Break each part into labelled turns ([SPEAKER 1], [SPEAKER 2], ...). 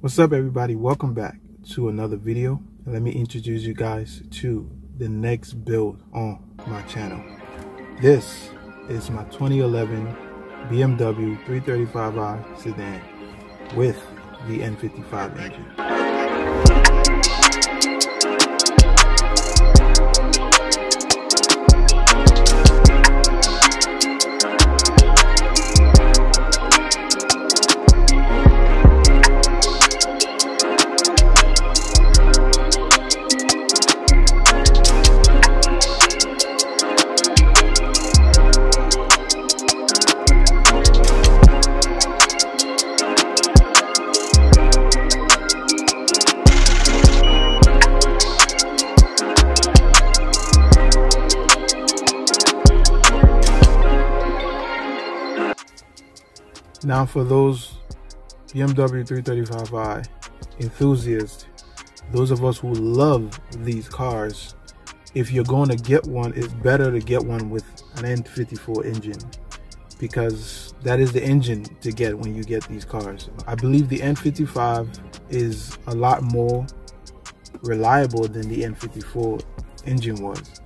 [SPEAKER 1] What's up, everybody? Welcome back to another video. Let me introduce you guys to the next build on my channel. This is my 2011 BMW 335i sedan with the N55 engine. Now, for those BMW 335i enthusiasts, those of us who love these cars, if you're going to get one, it's better to get one with an N54 engine, because that is the engine to get when you get these cars. I believe the N55 is a lot more reliable than the N54 engine was.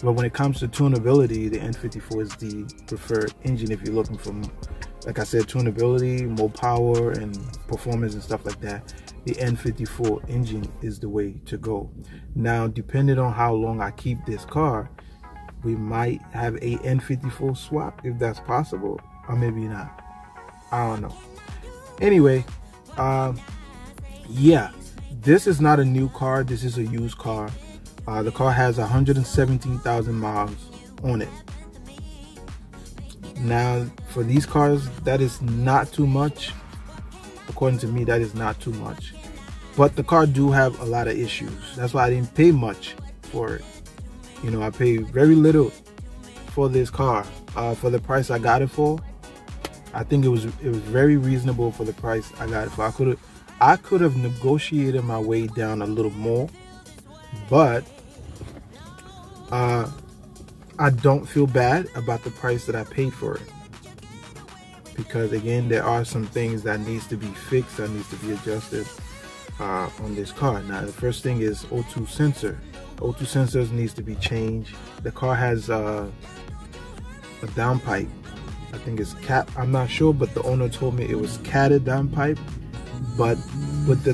[SPEAKER 1] But when it comes to tunability, the N54 is the preferred engine if you're looking for, like I said, tunability, more power and performance and stuff like that. The N54 engine is the way to go. Now, depending on how long I keep this car, we might have a N54 swap if that's possible, or maybe not. I don't know. Anyway, yeah, this is not a new car. This is a used car. The car has 117,000 miles on it. Now, for these cars, that is not too much. According to me, that is not too much. But the car do have a lot of issues. That's why I didn't pay much for it. You know, I paid very little for this car. For the price I got it for, I think it was very reasonable for the price I got it for. I could have negotiated my way down a little more, but I don't feel bad about the price that I paid for it, because again, there are some things that needs to be fixed, that needs to be adjusted on this car. Now, the first thing is O2 sensor. O2 sensors needs to be changed. The car has a downpipe. I think it's cat. I'm not sure, but the owner told me it was catted downpipe. But with the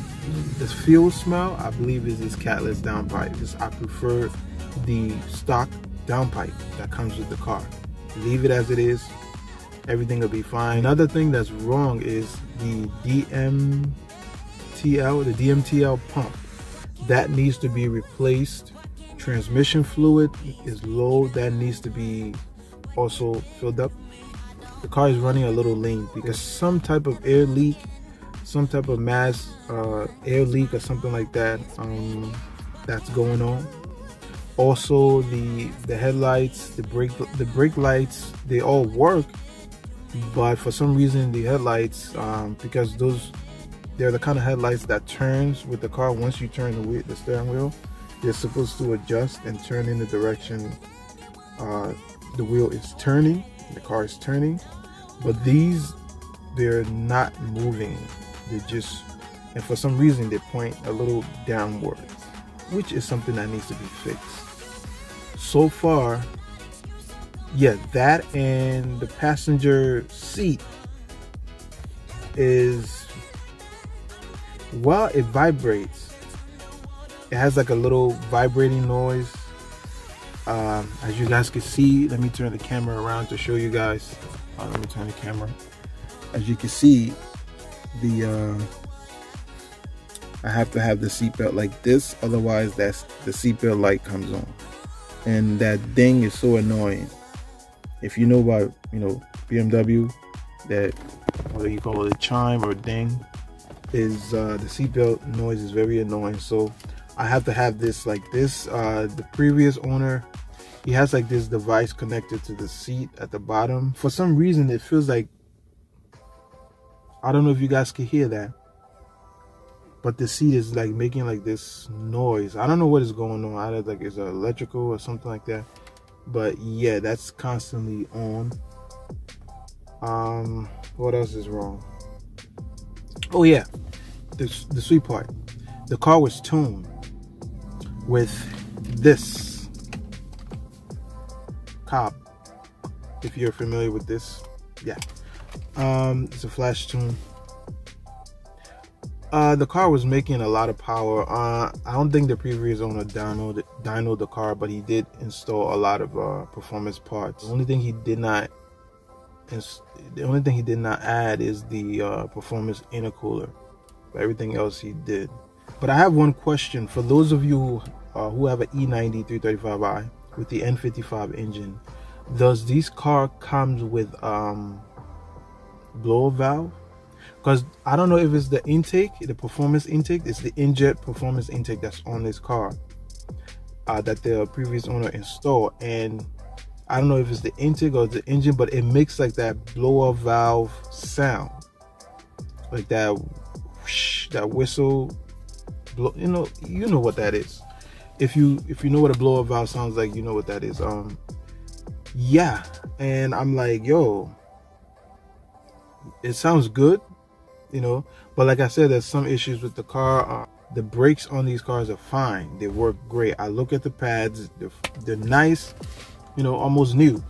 [SPEAKER 1] fuel smell, I believe it is catless downpipe. Because I prefer the stock downpipe that comes with the car. Leave it as it is, everything will be fine. Another thing that's wrong is the DMTL pump. That needs to be replaced. Transmission fluid is low, that needs to be also filled up. The car is running a little lean because some type of air leak, some type of mass air leak or something like that, that's going on. Also, the headlights, the brake lights, they all work, but for some reason the headlights, because they're the kind of headlights that turns with the car. Once you turn the steering wheel, they're supposed to adjust and turn in the direction the wheel is turning, the car is turning. But they're not moving. They just, and for some reason they point a little downward, which is something that needs to be fixed. So far, yeah, that and the passenger seat is, well, it vibrates. It has like a little vibrating noise. As you guys can see, let me turn the camera around to show you guys. Let me turn the camera. As you can see, I have to have the seatbelt like this, otherwise the seatbelt light comes on, and that ding is so annoying. If you know about, BMW, that, whether you call it a chime or a ding, is the seatbelt noise is very annoying. So I have to have this like this. The previous owner, he has like this device connected to the seat at the bottom. For some reason, it feels like, I don't know if you guys can hear that, but the seat is like making like this noise. I don't know what is going on. I don't, like, it's electrical or something like that. But yeah, that's constantly on. What else is wrong? Oh yeah, the sweet part. The car was tuned with this cob. If you're familiar with this, yeah, it's a flash tune. The car was making a lot of power. I don't think the previous owner dynoed the car, but he did install a lot of performance parts. The only thing he did not add is the performance intercooler. But everything else he did. But I have one question for those of you who have an E90 335i with the N55 engine. Does this car comes with blow valve? Because I don't know if it's the intake, the performance intake. It's the injet performance intake that's on this car that the previous owner installed, and I don't know if it's the intake or the engine, but it makes like that blower valve sound, like that whoosh, that whistle. You know what that is. If you know what a blower valve sounds like, you know what that is. Yeah, and I'm like, yo, it sounds good. But like I said, there's some issues with the car. The brakes on these cars are fine, they work great. I look at the pads, they're nice, almost new,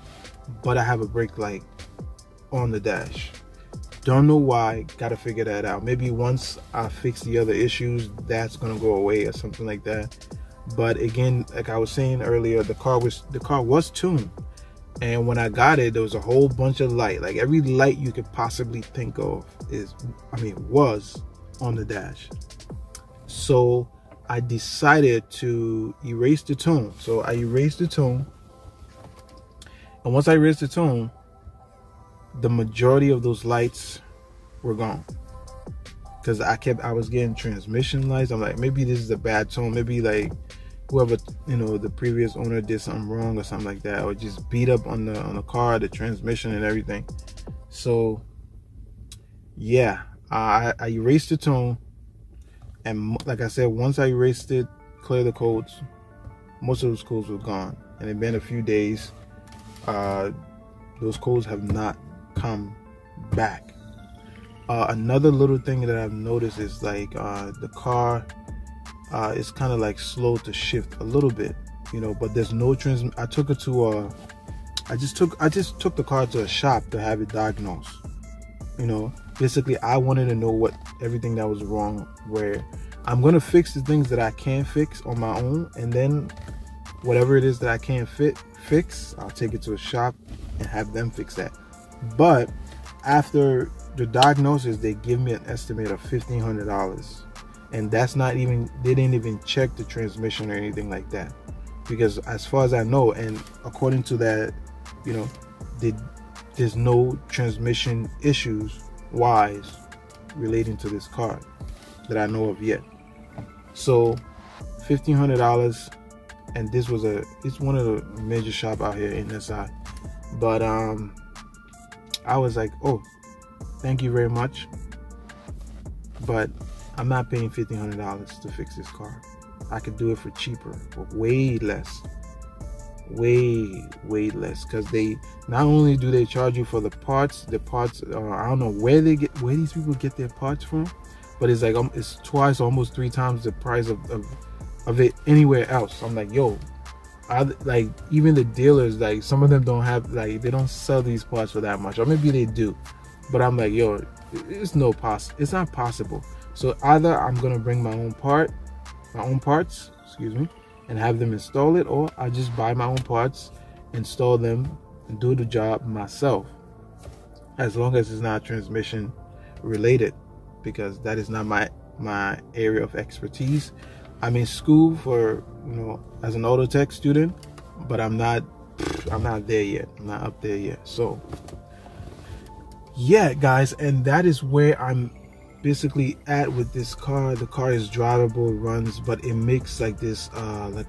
[SPEAKER 1] but I have a brake light on the dash. Don't know why, gotta figure that out. Maybe once I fix the other issues, that's gonna go away or something like that. But again, like I was saying earlier, the car was tuned. And when I got it, there was a whole bunch of light. Like every light you could possibly think of was on the dash. So I decided to erase the tune. So I erased the tune. And once I erased the tune, the majority of those lights were gone. Because I was getting transmission lights. I'm like, maybe this is a bad tone. Maybe like whoever, the previous owner did something wrong or something like that, or just beat up on the car, the transmission and everything. So yeah, I erased the tone, and like I said, once I erased it, cleared the codes, most of those codes were gone. And it's been a few days. Those codes have not come back. Another little thing that I've noticed is like the car it's kind of like slow to shift a little bit, but there's no I took it to I just took the car to a shop to have it diagnosed. Basically I wanted to know everything that was wrong, where I'm gonna fix the things that I can fix on my own, and then whatever it is that I can't fix, I'll take it to a shop and have them fix that. But after the diagnosis, they give me an estimate of $1,500. And that's not even, they didn't even check the transmission or anything like that, because as far as I know, and according to that, there's no transmission issues wise relating to this car that I know of yet. So $1,500, and this was it's one of the major shop out here in SI. But I was like, oh, thank you very much, but I'm not paying $1,500 to fix this car. I could do it for cheaper, but way less, way less. Because they not only do they charge you for the parts, I don't know where these people get their parts from, but it's like it's twice, almost 3 times the price of it anywhere else. I'm like, yo, like even the dealers, like some of them don't have, like they don't sell these parts for that much, or maybe they do, but I'm like, yo, it's not possible. So either I'm gonna bring my own parts, and have them install it, or I just buy my own parts, install them, and do the job myself, as long as it's not transmission related, because that is not my area of expertise. I'm in school for, as an auto tech student, but I'm not there yet. I'm not up there yet. So yeah, guys, and that is where I'm basically at with this car. The car is drivable, runs, but it makes like this a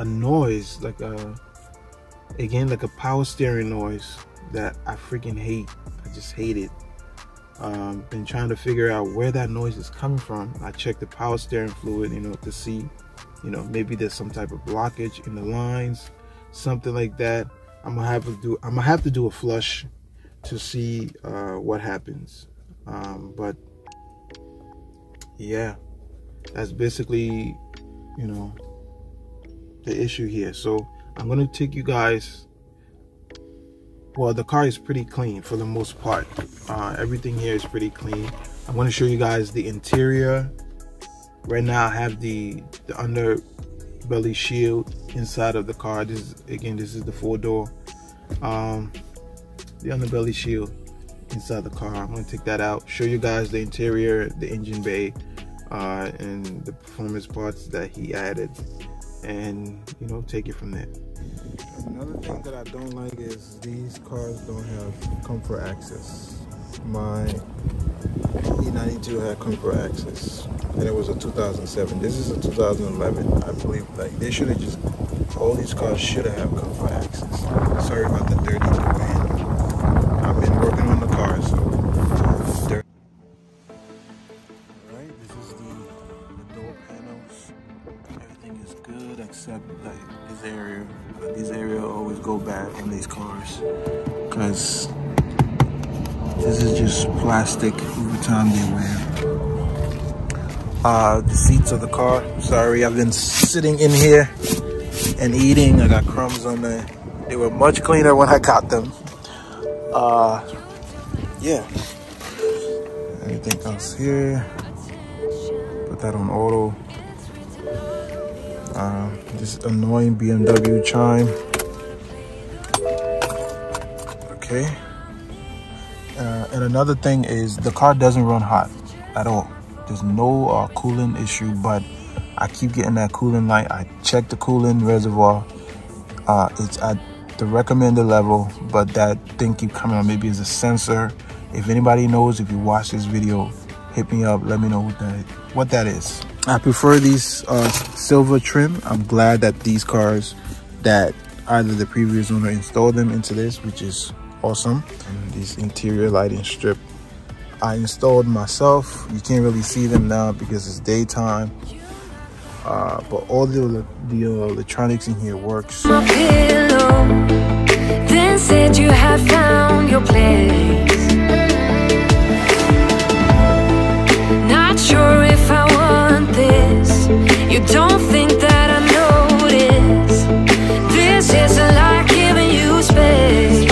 [SPEAKER 1] noise, like a power steering noise that I freaking hate. I just hate it. Been trying to figure out where that noise is coming from. I checked the power steering fluid, to see, maybe there's some type of blockage in the lines, something like that. I'm gonna have to do a flush to see what happens. But yeah, that's basically, you know, the issue here. So I'm gonna take you guys, well, the car is pretty clean for the most part. Everything here is pretty clean. I'm gonna show you guys the interior. Right now I have the underbelly shield inside of the car. This is, again, this is the 4-door. The underbelly shield inside the car. I'm gonna take that out, show you guys the interior, the engine bay, and the performance parts that he added, and you know, take it from there. Another thing that I don't like is these cars don't have comfort access. My E92 had comfort access, and it was a 2007. This is a 2011. I believe like they should have just, all these cars should have comfort access. Sorry about the dirty van. I've been working on the car, so dirty. Alright, this is the door panels. Everything is good except like this area. But this area always go bad on these cars because this is just plastic every time they wear. The seats of the car. Sorry, I've been sitting in here and eating. I got crumbs on there. They were much cleaner when I got them. Yeah. Anything else here? Put that on auto. This annoying BMW chime. Okay. And another thing is the car doesn't run hot at all. There's no cooling issue, but I keep getting that cooling light. I checked the cooling reservoir. It's at the recommended level, but that thing keep coming on. Maybe it's a sensor. If anybody knows, if you watch this video, hit me up. Let me know what that is. I prefer these silver trim. I'm glad that these cars, that either the previous owner installed them into this, which is awesome. And these interior lighting strip I installed myself. You can't really see them now because it's daytime, but all the electronics in here works.
[SPEAKER 2] My pillow, then said you have found your place. Not sure if I want this. You don't think that I notice. This isn't like giving you space.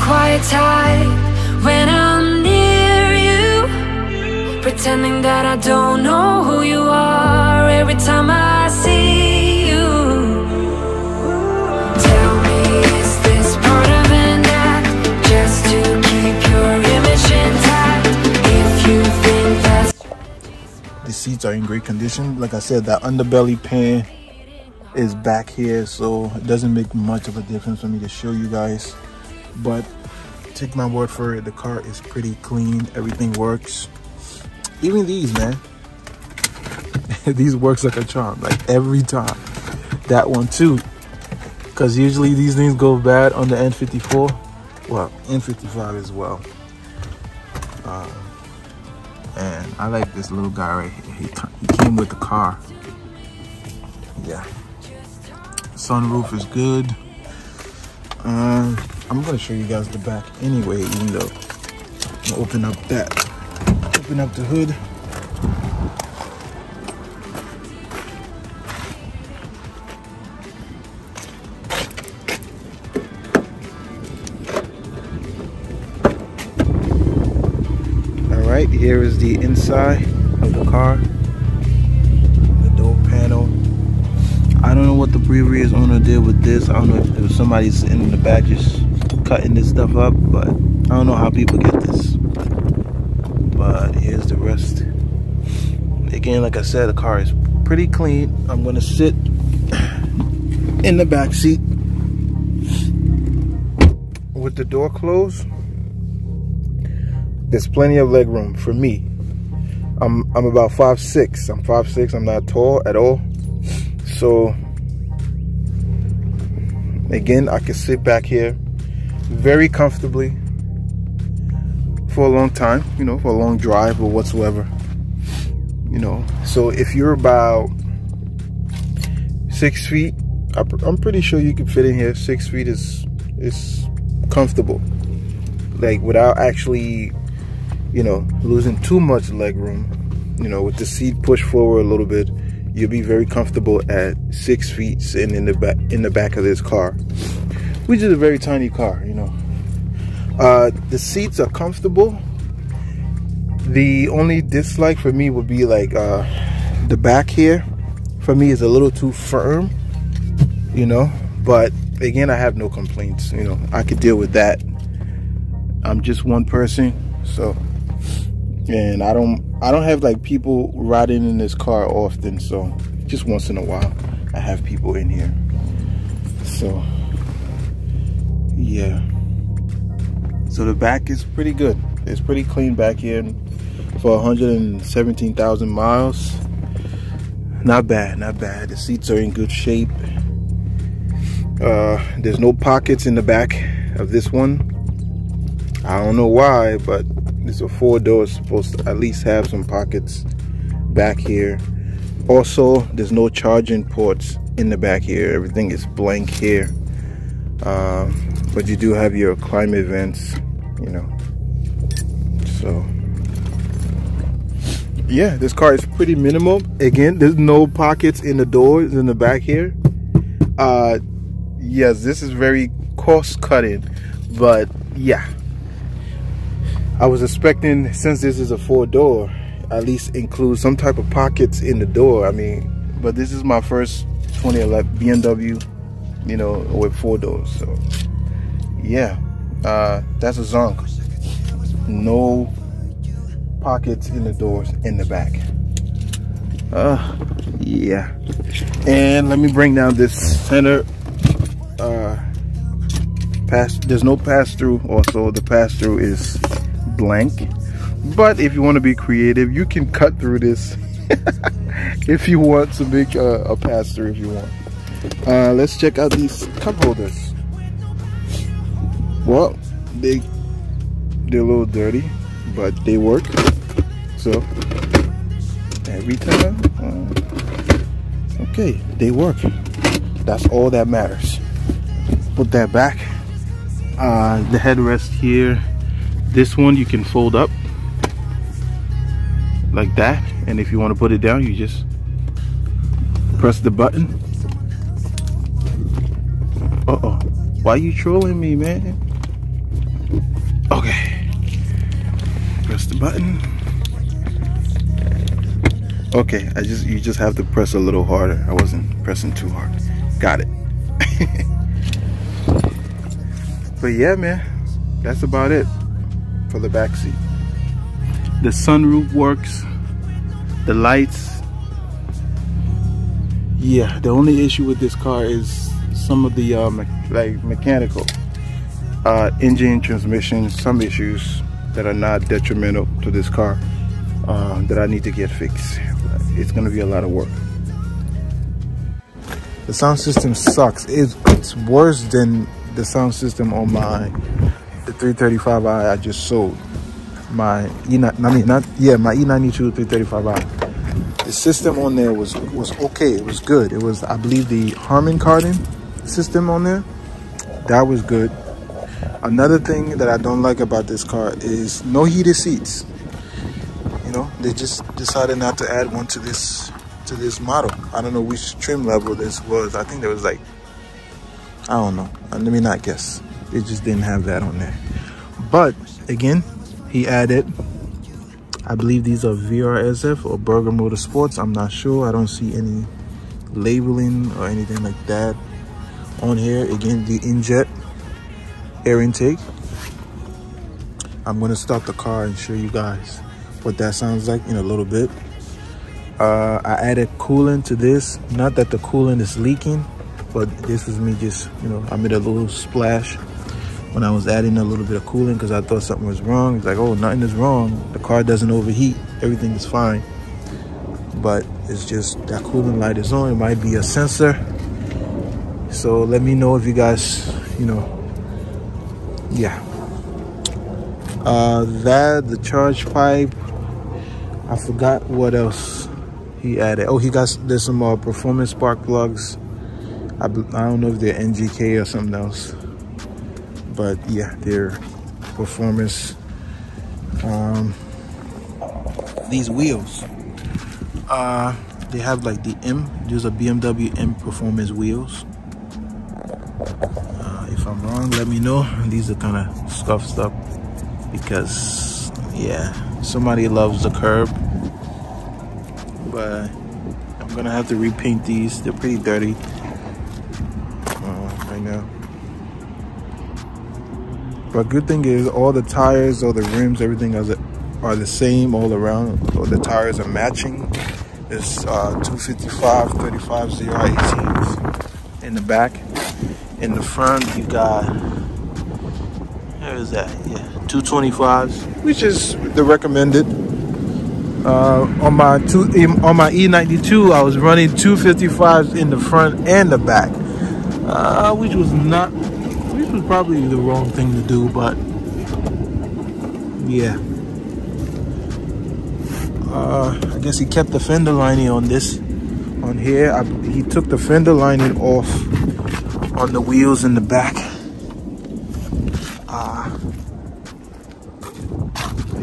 [SPEAKER 2] Quiet type when I'm near you, pretending that I don't know who you are every time I see you. Tell me, is this part of an act just to keep your image intact? If you think that's...
[SPEAKER 1] The seats are in great condition. Like I said, that underbelly pan is back here, so it doesn't make much of a difference for me to show you guys. But take my word for it, the car is pretty clean. Everything works. Even these, man. These works like a charm, like every time. That one too, because usually these things go bad on the N54. Well, N55 as well. And I like this little guy right here. He came with the car. Yeah. Sunroof is good. I'm gonna show you guys the back anyway, even though I'm gonna open up the hood. All right, here is the inside of the car. The door panel. I don't know what the previous owner did with this. I don't know if there was somebody sitting in the back just cutting this stuff up, but I don't know how people get this. But here's the rest. Again, like I said, the car is pretty clean. I'm gonna sit in the back seat with the door closed. There's plenty of leg room for me. I'm about 5'6". I'm 5'6". I'm not tall at all. So again, I can sit back here very comfortably for a long time, you know, for a long drive or whatsoever, you know. So if you're about 6 feet, I'm pretty sure you can fit in here. 6 feet is comfortable, like without actually you know, losing too much leg room. You know, with the seat pushed forward a little bit, you'll be very comfortable at 6 feet sitting in the back of this car, which is a very tiny car, you know. The seats are comfortable. The only dislike for me would be like the back here for me is a little too firm, you know, but again, I have no complaints. You know, I could deal with that. I'm just one person, so, and I don't have like people riding in this car often, so just once in a while I have people in here. So yeah, so the back is pretty good. It's pretty clean back here for 117,000 miles. Not bad, not bad. The seats are in good shape. There's no pockets in the back of this one. I don't know why, but it's a 4-door, supposed to at least have some pockets back here. Also, there's no charging ports in the back here. Everything is blank here. But you do have your climate vents, you know. So yeah, this car is pretty minimal. Again, there's no pockets in the doors in the back here. Yes, this is very cost cutting, but yeah, I was expecting, since this is a 4-door, at least include some type of pockets in the door. I mean, but this is my first 2011 BMW, you know, with 4 doors. So yeah, that's a zonk. No pockets in the doors in the back. Yeah, and let me bring down this center there's no pass-through. Also, the pass-through is blank, but if you want to be creative, you can cut through this if you want to make a pass-through if you want. Let's check out these cup holders. Well, they're a little dirty, but they work. So every time, okay, they work. That's all that matters. Put that back. The headrest here, this one you can fold up like that, and if you want to put it down, you just press the button. Uh-oh, why you trolling me, man? Okay, press the button. Okay, you just have to press a little harder. I wasn't pressing too hard. Got it. But yeah, man, that's about it for the back seat. The sunroof works, the lights. Yeah, the only issue with this car is some of the like mechanical engine, transmission, some issues that are not detrimental to this car that I need to get fixed. It's gonna be a lot of work. The sound system sucks. It's worse than the sound system on the 335i I just sold. My my E92 335i. The system on there was okay. It was good. It was, I believe, the Harman Kardon system on there. That was good. Another thing that I don't like about this car is no heated seats. You know, they just decided not to add one to this model. I don't know which trim level this was. I think there was like, I don't know. Let me not guess. They just didn't have that on there. But again, he added, I believe these are VRSF or Burger Motorsports. I'm not sure. I don't see any labeling or anything like that on here. Again, the injet air intake. I'm going to start the car and show you guys what that sounds like in a little bit. I added coolant to this. Not that the coolant is leaking, but this is me just, you know, I made a little splash when I was adding a little bit of coolant because I thought something was wrong. It's like, oh, nothing is wrong. The car doesn't overheat. Everything is fine. But it's just that coolant light is on. It might be a sensor. So let me know if you guys, you know, yeah. The charge pipe. I forgot what else he added. Oh, there's some performance spark plugs. I don't know if they're NGK or something else, but yeah, they're performance these wheels. They have like the M. These are BMW M Performance wheels. If I'm wrong, let me know. These are kind of scuffed up because, yeah, somebody loves the curb. But I'm gonna have to repaint these. They're pretty dirty right now. But good thing is all the tires, all the rims, everything are the same all around. All the tires are matching. It's 255, 35, ZR18s in the back. In the front, you got, where is that? Yeah, 225s, which is the recommended. On my E92, I was running 255s in the front and the back, which was probably the wrong thing to do, but yeah. I guess he kept the fender lining on here. He took the fender lining off on the wheels in the back.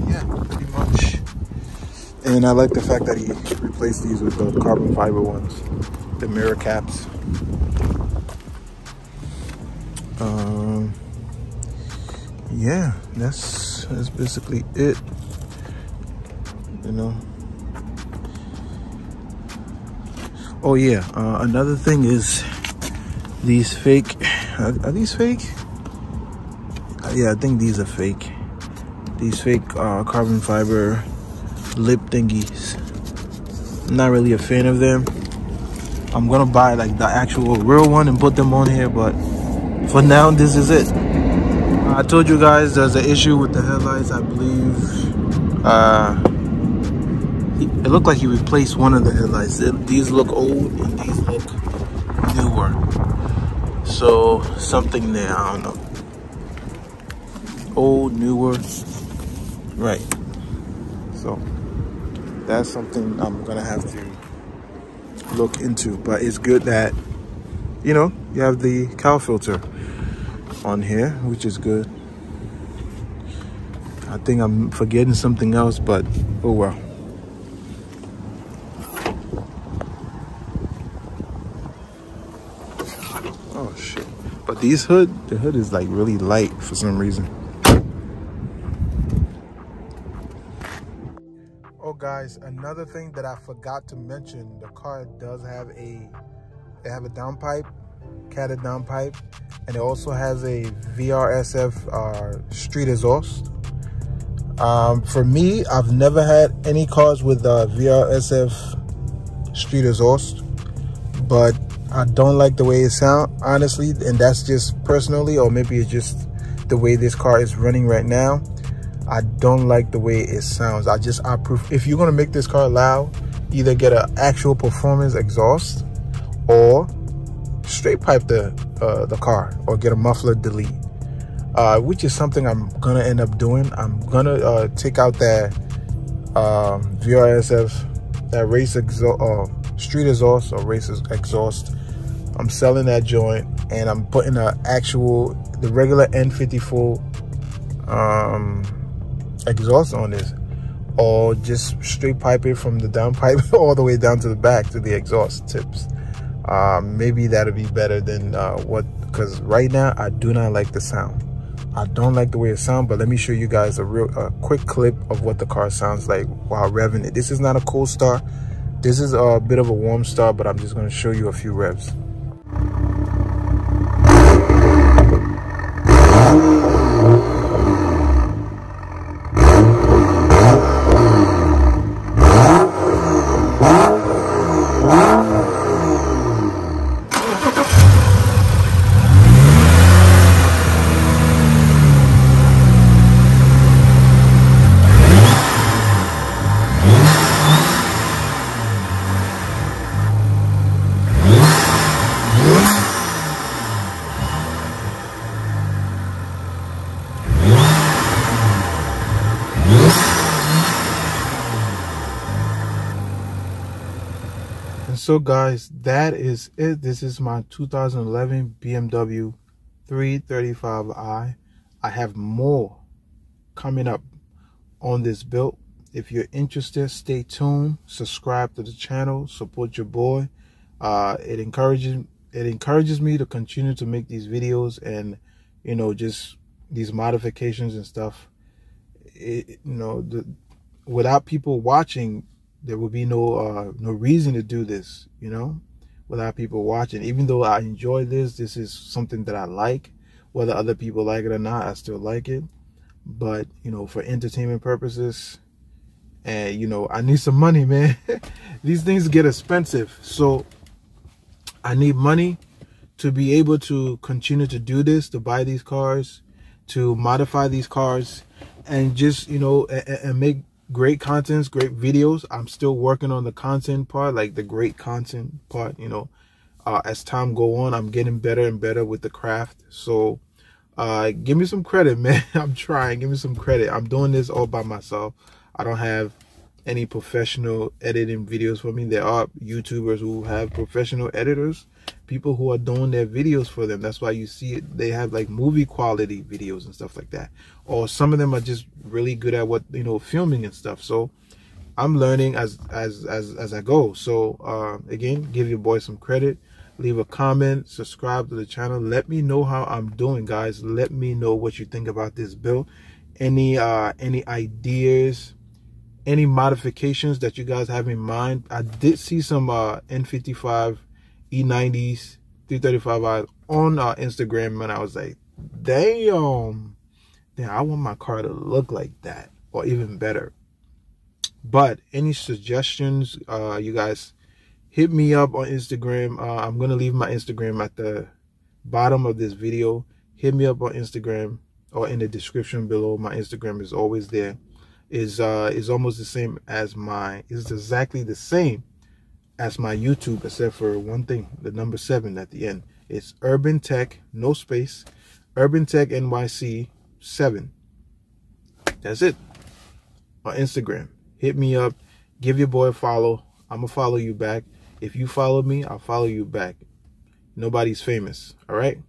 [SPEAKER 1] Yeah, pretty much. And I like the fact that he replaced these with the carbon fiber ones, the mirror caps. Yeah, that's basically it. You know. Oh yeah, another thing is these fake. Are these fake? Yeah, I think these are fake. These fake carbon fiber lip thingies. I'm not really a fan of them. I'm gonna buy like the actual real one and put them on here, but for now, this is it. I told you guys there's an issue with the headlights. I believe it looked like he replaced one of the headlights. These look old and these look newer. So something there, I don't know. Old, newer, right. So that's something I'm gonna have to look into. But it's good that, you know, you have the cowl filter on here, which is good. I think I'm forgetting something else, but oh well. Oh shit. But the hood is like really light for some reason. Oh guys, another thing that I forgot to mention, the car does have a downpipe, catted downpipe, and it also has a VRSF street exhaust. For me, I've never had any cars with VRSF street exhaust, but I don't like the way it sounds, honestly, and that's just personally, or maybe it's just the way this car is running right now. I don't like the way it sounds. I prefer, if you're gonna make this car loud, either get an actual performance exhaust or straight pipe the car, or get a muffler delete, which is something I'm gonna end up doing. I'm gonna take out that VRSF, that race exhaust, street exhaust or race exhaust. I'm selling that joint, and I'm putting the regular N54 exhaust on this, or just straight pipe it from the downpipe all the way down to the back to the exhaust tips. Maybe that'll be better than because right now I do not like the sound. I don't like the way it sounds, but let me show you guys a quick clip of what the car sounds like while revving it. This is not a cold start. This is a bit of a warm start, but I'm just going to show you a few revs. So guys, that is it. This is my 2011 BMW 335i. I have more coming up on this build. If you're interested, stay tuned, subscribe to the channel, support your boy. It encourages me to continue to make these videos, and you know, just these modifications and stuff. Without people watching, there would be no reason to do this, you know, without people watching. Even though I enjoy this is something that I like. Whether other people like it or not, I still like it. But, you know, for entertainment purposes, and, you know, I need some money, man. These things get expensive. So I need money to be able to continue to do this, to buy these cars, to modify these cars, and just, you know, and make great contents, great videos. I'm still working on the content part, like the great content part, you know. As time go on, I'm getting better and better with the craft. So give me some credit, man. I'm trying. Give me some credit. I'm doing this all by myself. I don't have any professional editing videos for me. There are YouTubers who have professional editors, people who are doing their videos for them. That's why you see it. They have like movie quality videos and stuff like that. Or some of them are just really good at what, you know, filming and stuff. So I'm learning as I go. So again, give your boy some credit. Leave a comment, subscribe to the channel. Let me know how I'm doing, guys. Let me know what you think about this build. Any ideas, any modifications that you guys have in mind. I did see some N55 E90s 335i on Instagram, and I was like, damn, I want my car to look like that or even better. But any suggestions, you guys, hit me up on Instagram. I'm going to leave my Instagram at the bottom of this video. Hit me up on Instagram or in the description below. My Instagram is always there. Is almost the same as it's exactly the same as my YouTube, except for one thing, the number 7 at the end. It's Urban Tech, no space, Urban Tech NYC 7. That's it. On Instagram. Hit me up. Give your boy a follow. I'm going to follow you back. If you follow me, I'll follow you back. Nobody's famous. All right?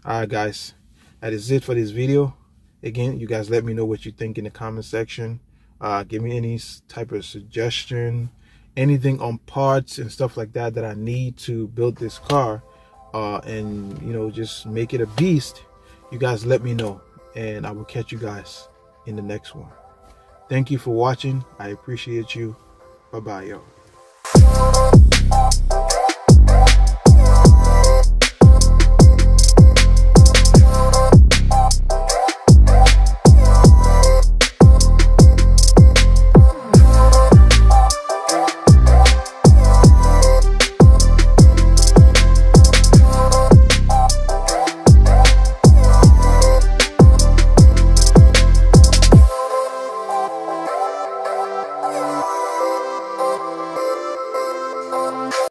[SPEAKER 1] All right, guys. That is it for this video. Again, you guys let me know what you think in the comment section. Give me any type of suggestion, anything on parts and stuff like that that I need to build this car, and, you know, just make it a beast. You guys let me know, and I will catch you guys in the next one. Thank you for watching. I appreciate you. Bye-bye, y'all.